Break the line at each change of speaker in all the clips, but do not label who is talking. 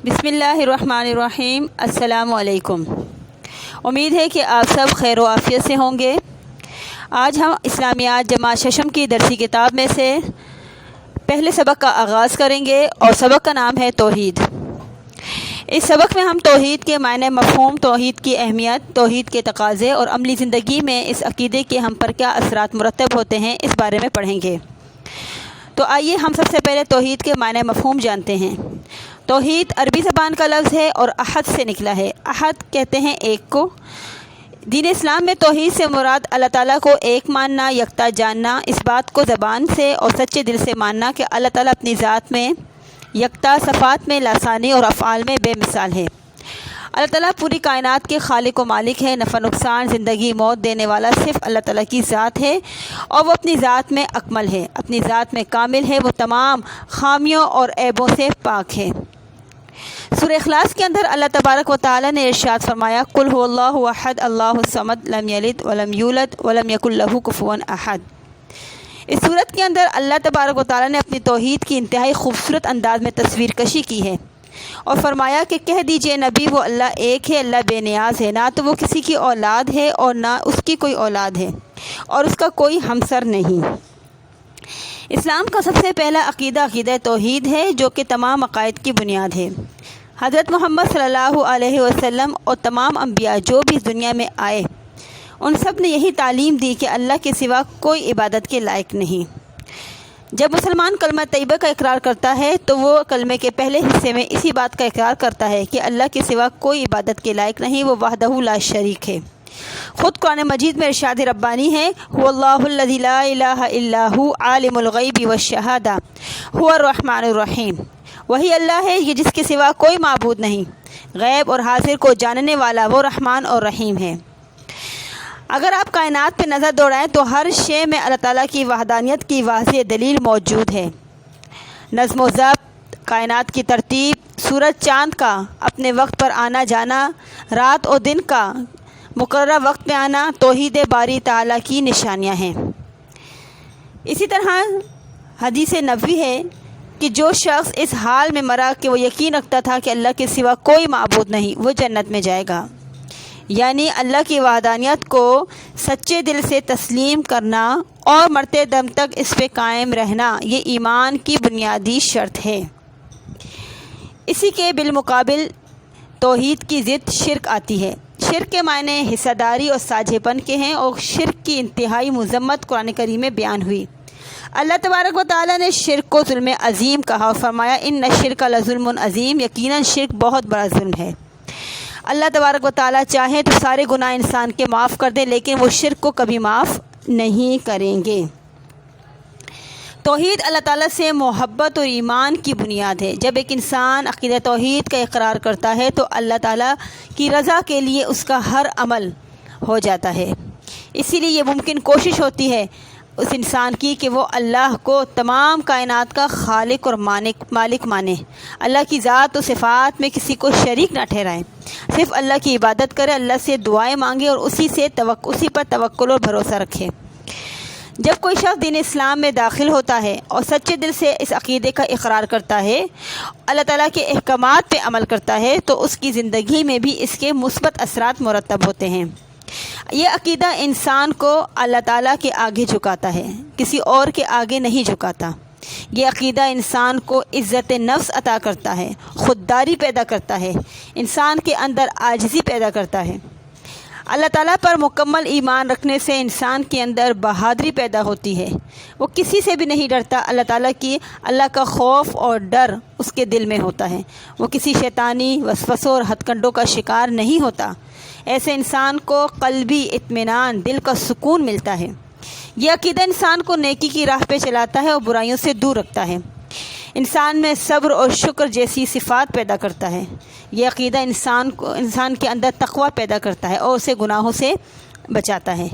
بسم اللہ الرحمن الرحیم۔ السلام علیکم۔ امید ہے کہ آپ سب خیر و عافیت سے ہوں گے۔ آج ہم اسلامیات جماعت ششم کی درسی کتاب میں سے پہلے سبق کا آغاز کریں گے اور سبق کا نام ہے توحید۔ اس سبق میں ہم توحید کے معنی، مفہوم، توحید کی اہمیت، توحید کے تقاضے اور عملی زندگی میں اس عقیدے کے ہم پر کیا اثرات مرتب ہوتے ہیں، اس بارے میں پڑھیں گے۔ تو آئیے ہم سب سے پہلے توحید کے معنی مفہوم جانتے ہیں۔ توحید عربی زبان کا لفظ ہے اور احد سے نکلا ہے۔ احد کہتے ہیں ایک کو۔ دین اسلام میں توحید سے مراد اللہ تعالیٰ کو ایک ماننا، یکتا جاننا، اس بات کو زبان سے اور سچے دل سے ماننا کہ اللہ تعالیٰ اپنی ذات میں یکتا، صفات میں لاثانی اور افعال میں بے مثال ہے۔ اللہ تعالیٰ پوری کائنات کے خالق و مالک ہے۔ نفع نقصان، زندگی موت دینے والا صرف اللہ تعالیٰ کی ذات ہے اور وہ اپنی ذات میں اکمل ہے، اپنی ذات میں کامل ہے، وہ تمام خامیوں اور عیبوں سے پاک ہے۔ سورہ اخلاص کے اندر اللہ تبارک و تعالیٰ نے ارشاد فرمایا، قل هو اللہ احد اللہ الصمد لم یلد ولم یولد ولم یکن لہ کفوا احد۔ اس صورت کے اندر اللہ تبارک و تعالیٰ نے اپنی توحید کی انتہائی خوبصورت انداز میں تصویر کشی کی ہے اور فرمایا کہ کہہ دیجئے نبی، وہ اللہ ایک ہے، اللہ بے نیاز ہے، نہ تو وہ کسی کی اولاد ہے اور نہ اس کی کوئی اولاد ہے اور اس کا کوئی ہمسر نہیں۔ اسلام کا سب سے پہلا عقیدہ عقیدہ توحید ہے، جو کہ تمام عقائد کی بنیاد ہے۔ حضرت محمد صلی اللہ علیہ وسلم اور تمام انبیاء جو بھی اس دنیا میں آئے، ان سب نے یہی تعلیم دی کہ اللہ کے سوا کوئی عبادت کے لائق نہیں۔ جب مسلمان کلمہ طیبہ کا اقرار کرتا ہے تو وہ کلمے کے پہلے حصے میں اسی بات کا اقرار کرتا ہے کہ اللہ کے سوا کوئی عبادت کے لائق نہیں، وہ وحدہ لا شریک ہے۔ خود قرآن مجید میں ارشاد ربانی ہے، هو اللہ الذی لا الہ الا هو عالم الغیب والشہادہ هو الرحمن الرحیم۔ وہی اللہ ہے کہ جس کے سوا کوئی معبود نہیں، غیب اور حاضر کو جاننے والا وہ رحمان اور رحیم ہے۔ اگر آپ کائنات پہ نظر دوڑائیں تو ہر شے میں اللہ تعالیٰ کی وحدانیت کی واضح دلیل موجود ہے۔ نظم و ضبط، کائنات کی ترتیب، سورج چاند کا اپنے وقت پر آنا جانا، رات اور دن کا مقررہ وقت میں آنا، توحید باری تعالیٰ کی نشانیاں ہیں۔ اسی طرح حدیث نبوی ہے کہ جو شخص اس حال میں مرا کہ وہ یقین رکھتا تھا کہ اللہ کے سوا کوئی معبود نہیں، وہ جنت میں جائے گا۔ یعنی اللہ کی وحدانیت کو سچے دل سے تسلیم کرنا اور مرتے دم تک اس پہ قائم رہنا، یہ ایمان کی بنیادی شرط ہے۔ اسی کے بالمقابل توحید کی ضد شرک آتی ہے۔ شرک کے معنی حصہ داری اور ساجھے پن کے ہیں اور شرک کی انتہائی مذمت قرآن کریم میں بیان ہوئی۔ اللہ تبارک و تعالیٰ نے شرک کو ظلم عظیم کہا اور فرمایا، ان الشرک لظلم عظیم، یقیناً شرک بہت بڑا ظلم ہے۔ اللہ تبارک و تعالیٰ چاہیں تو سارے گناہ انسان کے معاف کر دیں، لیکن وہ شرک کو کبھی معاف نہیں کریں گے۔ توحید اللہ تعالیٰ سے محبت اور ایمان کی بنیاد ہے۔ جب ایک انسان عقیدہ توحید کا اقرار کرتا ہے تو اللہ تعالیٰ کی رضا کے لیے اس کا ہر عمل ہو جاتا ہے۔ اسی لیے یہ ممکن کوشش ہوتی ہے اس انسان کی کہ وہ اللہ کو تمام کائنات کا خالق اور مالک مانے، اللہ کی ذات و صفات میں کسی کو شریک نہ ٹھہرائے، صرف اللہ کی عبادت کرے، اللہ سے دعائیں مانگے اور اسی پر توکل اور بھروسہ رکھے۔ جب کوئی شخص دین اسلام میں داخل ہوتا ہے اور سچے دل سے اس عقیدے کا اقرار کرتا ہے، اللہ تعالیٰ کے احکامات پہ عمل کرتا ہے، تو اس کی زندگی میں بھی اس کے مثبت اثرات مرتب ہوتے ہیں۔ یہ عقیدہ انسان کو اللہ تعالیٰ کے آگے جھکاتا ہے، کسی اور کے آگے نہیں جھکاتا۔ یہ عقیدہ انسان کو عزت نفس عطا کرتا ہے، خودداری پیدا کرتا ہے، انسان کے اندر عاجزی پیدا کرتا ہے۔ اللہ تعالیٰ پر مکمل ایمان رکھنے سے انسان کے اندر بہادری پیدا ہوتی ہے، وہ کسی سے بھی نہیں ڈرتا۔ اللہ کا خوف اور ڈر اس کے دل میں ہوتا ہے، وہ کسی شیطانی وسوسوں اور ہتھ کنڈوں کا شکار نہیں ہوتا۔ ایسے انسان کو قلبی اطمینان، دل کا سکون ملتا ہے۔ یہ عقیدہ انسان کو نیکی کی راہ پہ چلاتا ہے اور برائیوں سے دور رکھتا ہے، انسان میں صبر اور شکر جیسی صفات پیدا کرتا ہے۔ یہ عقیدہ انسان کے اندر تقوی پیدا کرتا ہے اور اسے گناہوں سے بچاتا ہے۔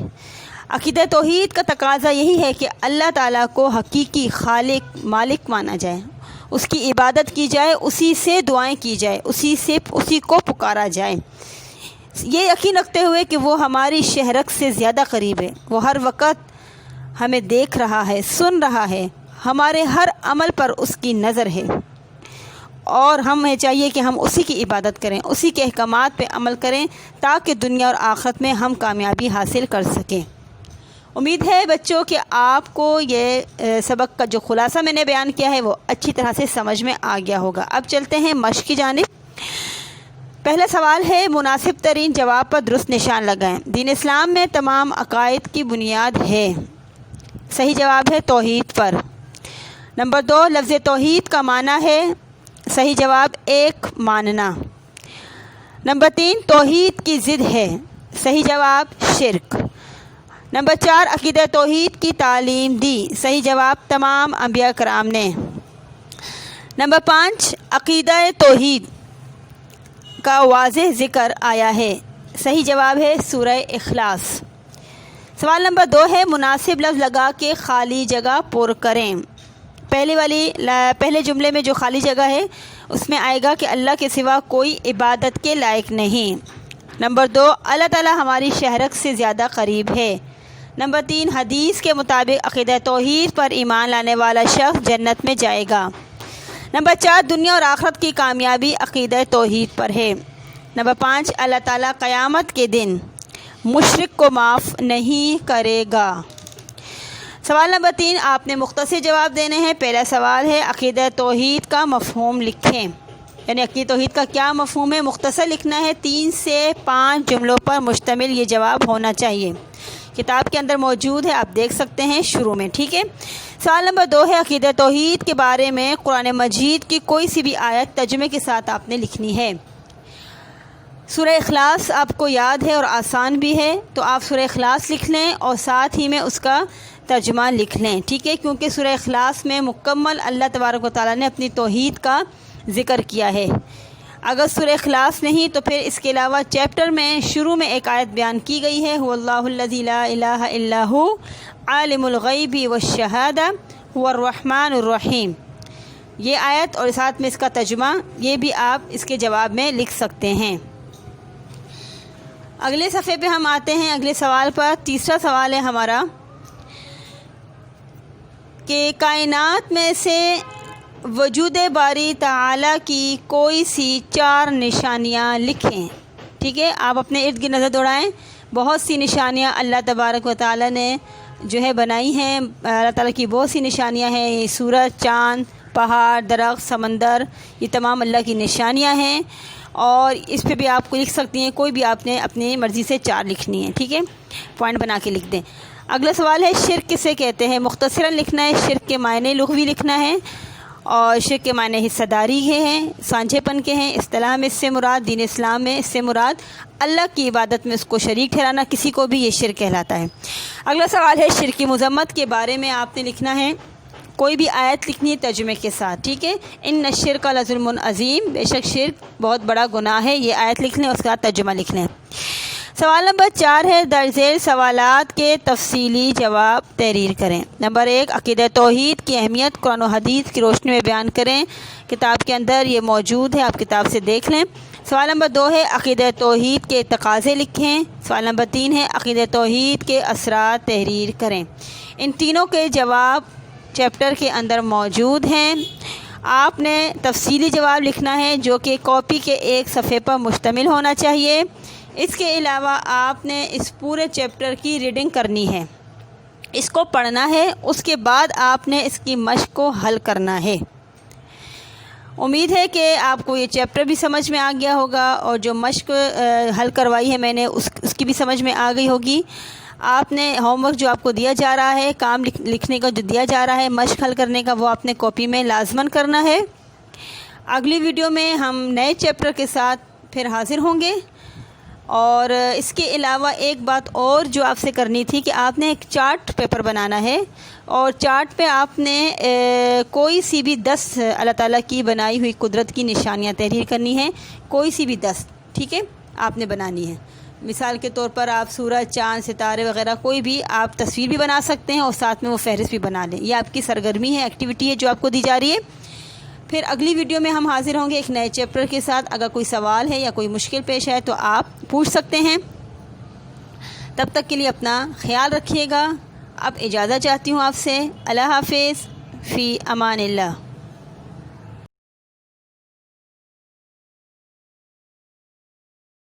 عقیدہ توحید کا تقاضا یہی ہے کہ اللہ تعالیٰ کو حقیقی خالق مالک مانا جائے، اس کی عبادت کی جائے، اسی سے دعائیں کی جائے، اسی کو پکارا جائے، یہ یقین رکھتے ہوئے کہ وہ ہماری شہرک سے زیادہ قریب ہے، وہ ہر وقت ہمیں دیکھ رہا ہے، سن رہا ہے، ہمارے ہر عمل پر اس کی نظر ہے۔ اور ہمیں چاہیے کہ ہم اسی کی عبادت کریں، اسی کے احکامات پہ عمل کریں تاکہ دنیا اور آخرت میں ہم کامیابی حاصل کر سکیں۔ امید ہے بچوں کہ آپ کو یہ سبق کا جو خلاصہ میں نے بیان کیا ہے وہ اچھی طرح سے سمجھ میں آ گیا ہوگا۔ اب چلتے ہیں مشق کی جانب۔ پہلا سوال ہے، مناسب ترین جواب پر درست نشان لگائیں۔ دین اسلام میں تمام عقائد کی بنیاد ہے۔ صحیح جواب ہے توحید پر۔ نمبر 2، لفظ توحید کا معنی ہے۔ صحیح جواب ایک ماننا۔ نمبر 3، توحید کی ضد ہے۔ صحیح جواب شرک۔ نمبر 4، عقیدہ توحید کی تعلیم دی۔ صحیح جواب تمام انبیاء کرام نے۔ نمبر 5، عقیدہ توحید کا واضح ذکر آیا ہے۔ صحیح جواب ہے سورہ اخلاص۔ سوال نمبر 2 ہے، مناسب لفظ لگا کے خالی جگہ پر کریں۔ پہلے جملے میں جو خالی جگہ ہے اس میں آئے گا کہ اللہ کے سوا کوئی عبادت کے لائق نہیں۔ نمبر 2، اللہ تعالی ہماری شہرت سے زیادہ قریب ہے۔ نمبر 3، حدیث کے مطابق عقیدہ توحید پر ایمان لانے والا شخص جنت میں جائے گا۔ نمبر 4، دنیا اور آخرت کی کامیابی عقیدہ توحید پر ہے۔ نمبر 5، اللہ تعالیٰ قیامت کے دن مشرک کو معاف نہیں کرے گا۔ سوال نمبر 3، آپ نے مختصر جواب دینے ہیں۔ پہلا سوال ہے، عقیدہ توحید کا مفہوم لکھیں۔ یعنی عقیدہ توحید کا کیا مفہوم ہے، مختصر لکھنا ہے۔ 3 سے 5 جملوں پر مشتمل یہ جواب ہونا چاہیے۔ کتاب کے اندر موجود ہے، آپ دیکھ سکتے ہیں شروع میں، ٹھیک ہے۔ سوال نمبر 2 ہے، عقیدہ توحید کے بارے میں قرآن مجید کی کوئی سی بھی آیت ترجمے کے ساتھ آپ نے لکھنی ہے۔ سورہ اخلاص آپ کو یاد ہے اور آسان بھی ہے، تو آپ سورہ اخلاص لکھ لیں اور ساتھ ہی میں اس کا ترجمہ لکھ لیں، ٹھیک ہے، کیونکہ سورہ اخلاص میں مکمل اللہ تبارک و تعالیٰ نے اپنی توحید کا ذکر کیا ہے۔ اگر سورہ اخلاص نہیں تو پھر اس کے علاوہ چیپٹر میں شروع میں ایک آیت بیان کی گئی ہے، هو اللہ الذی لا الہ الا هو عالم الغیب والشہادہ هو الرحمن الرحیم، یہ آیت اور ساتھ میں اس کا ترجمہ، یہ بھی آپ اس کے جواب میں لکھ سکتے ہیں۔ اگلے صفحے پہ ہم آتے ہیں، اگلے سوال پر۔ تیسرا سوال ہے ہمارا کہ کائنات میں سے وجود باری تعالیٰ کی کوئی سی 4 نشانیاں لکھیں، ٹھیک ہے۔ آپ اپنے ارد گرد نظر دوڑائیں، بہت سی نشانیاں اللہ تبارک و تعالیٰ نے جو ہے بنائی ہیں۔ اللہ تعالیٰ کی بہت سی نشانیاں ہیں، یہ سورج، چاند، پہاڑ، درخت، سمندر، یہ تمام اللہ کی نشانیاں ہیں، اور اس پہ بھی آپ کو لکھ سکتی ہیں، کوئی بھی آپ نے اپنی مرضی سے 4 لکھنی ہے، ٹھیک ہے، پوائنٹ بنا کے لکھ دیں۔ اگلا سوال ہے، شرک کسے کہتے ہیں؟ مختصراً لکھنا ہے۔ شرک کے معنی لغوی لکھنا ہے، اور شرک کے معنی حصہ داری کے ہیں، سانجھے پن کے ہیں۔ اصطلاح میں اس سے مراد، دین اسلام میں اس سے مراد اللہ کی عبادت میں اس کو شریک ٹھہرانا، کسی کو بھی یہ شرک کہلاتا ہے۔ اگلا سوال ہے، شرک کی مذمت کے بارے میں آپ نے لکھنا ہے، کوئی بھی آیت لکھنی ہے ترجمے کے ساتھ، ٹھیک ہے۔ ان الشرک لظلم عظیم، بے شک شرک بہت بڑا گناہ ہے، یہ آیت لکھ لیں، اس کا ترجمہ لکھ لیں۔ سوال نمبر 4 ہے، درج ذیل سوالات کے تفصیلی جواب تحریر کریں۔ نمبر 1، عقیدہ توحید کی اہمیت قرآن و حدیث کی روشنی میں بیان کریں۔ کتاب کے اندر یہ موجود ہے، آپ کتاب سے دیکھ لیں۔ سوال نمبر 2 ہے، عقیدہ توحید کے تقاضے لکھیں۔ سوال نمبر 3 ہے، عقیدہ توحید کے اثرات تحریر کریں۔ ان تینوں کے جواب چیپٹر کے اندر موجود ہیں۔ آپ نے تفصیلی جواب لکھنا ہے جو کہ کاپی کے ایک صفحے پر مشتمل ہونا چاہیے۔ اس کے علاوہ آپ نے اس پورے چیپٹر کی ریڈنگ کرنی ہے، اس کو پڑھنا ہے، اس کے بعد آپ نے اس کی مشق کو حل کرنا ہے۔ امید ہے کہ آپ کو یہ چیپٹر بھی سمجھ میں آ گیا ہوگا، اور جو مشق حل کروائی ہے میں نے اس کی بھی سمجھ میں آ گئی ہوگی۔ آپ نے ہوم ورک جو آپ کو دیا جا رہا ہے، کام لکھنے کا جو دیا جا رہا ہے، مشق حل کرنے کا، وہ آپ نے کاپی میں لازماً کرنا ہے۔ اگلی ویڈیو میں ہم نئے چیپٹر کے ساتھ پھر حاضر ہوں گے۔ اور اس کے علاوہ ایک بات اور جو آپ سے کرنی تھی کہ آپ نے ایک چارٹ پیپر بنانا ہے، اور چارٹ پہ آپ نے کوئی سی بھی 10 اللہ تعالیٰ کی بنائی ہوئی قدرت کی نشانیاں تحریر کرنی ہیں، کوئی سی بھی 10، ٹھیک ہے، آپ نے بنانی ہے۔ مثال کے طور پر آپ سورج، چاند، ستارے وغیرہ کوئی بھی آپ تصویر بھی بنا سکتے ہیں، اور ساتھ میں وہ فہرست بھی بنا لیں۔ یہ آپ کی سرگرمی ہے، ایکٹیویٹی ہے جو آپ کو دی جا رہی ہے۔ پھر اگلی ویڈیو میں ہم حاضر ہوں گے ایک نئے چیپٹر کے ساتھ۔ اگر کوئی سوال ہے یا کوئی مشکل پیش آئے تو آپ پوچھ سکتے ہیں۔ تب تک کے لیے اپنا خیال رکھیے گا۔ اب اجازت چاہتی ہوں آپ سے۔ اللہ حافظ، فی امان اللہ۔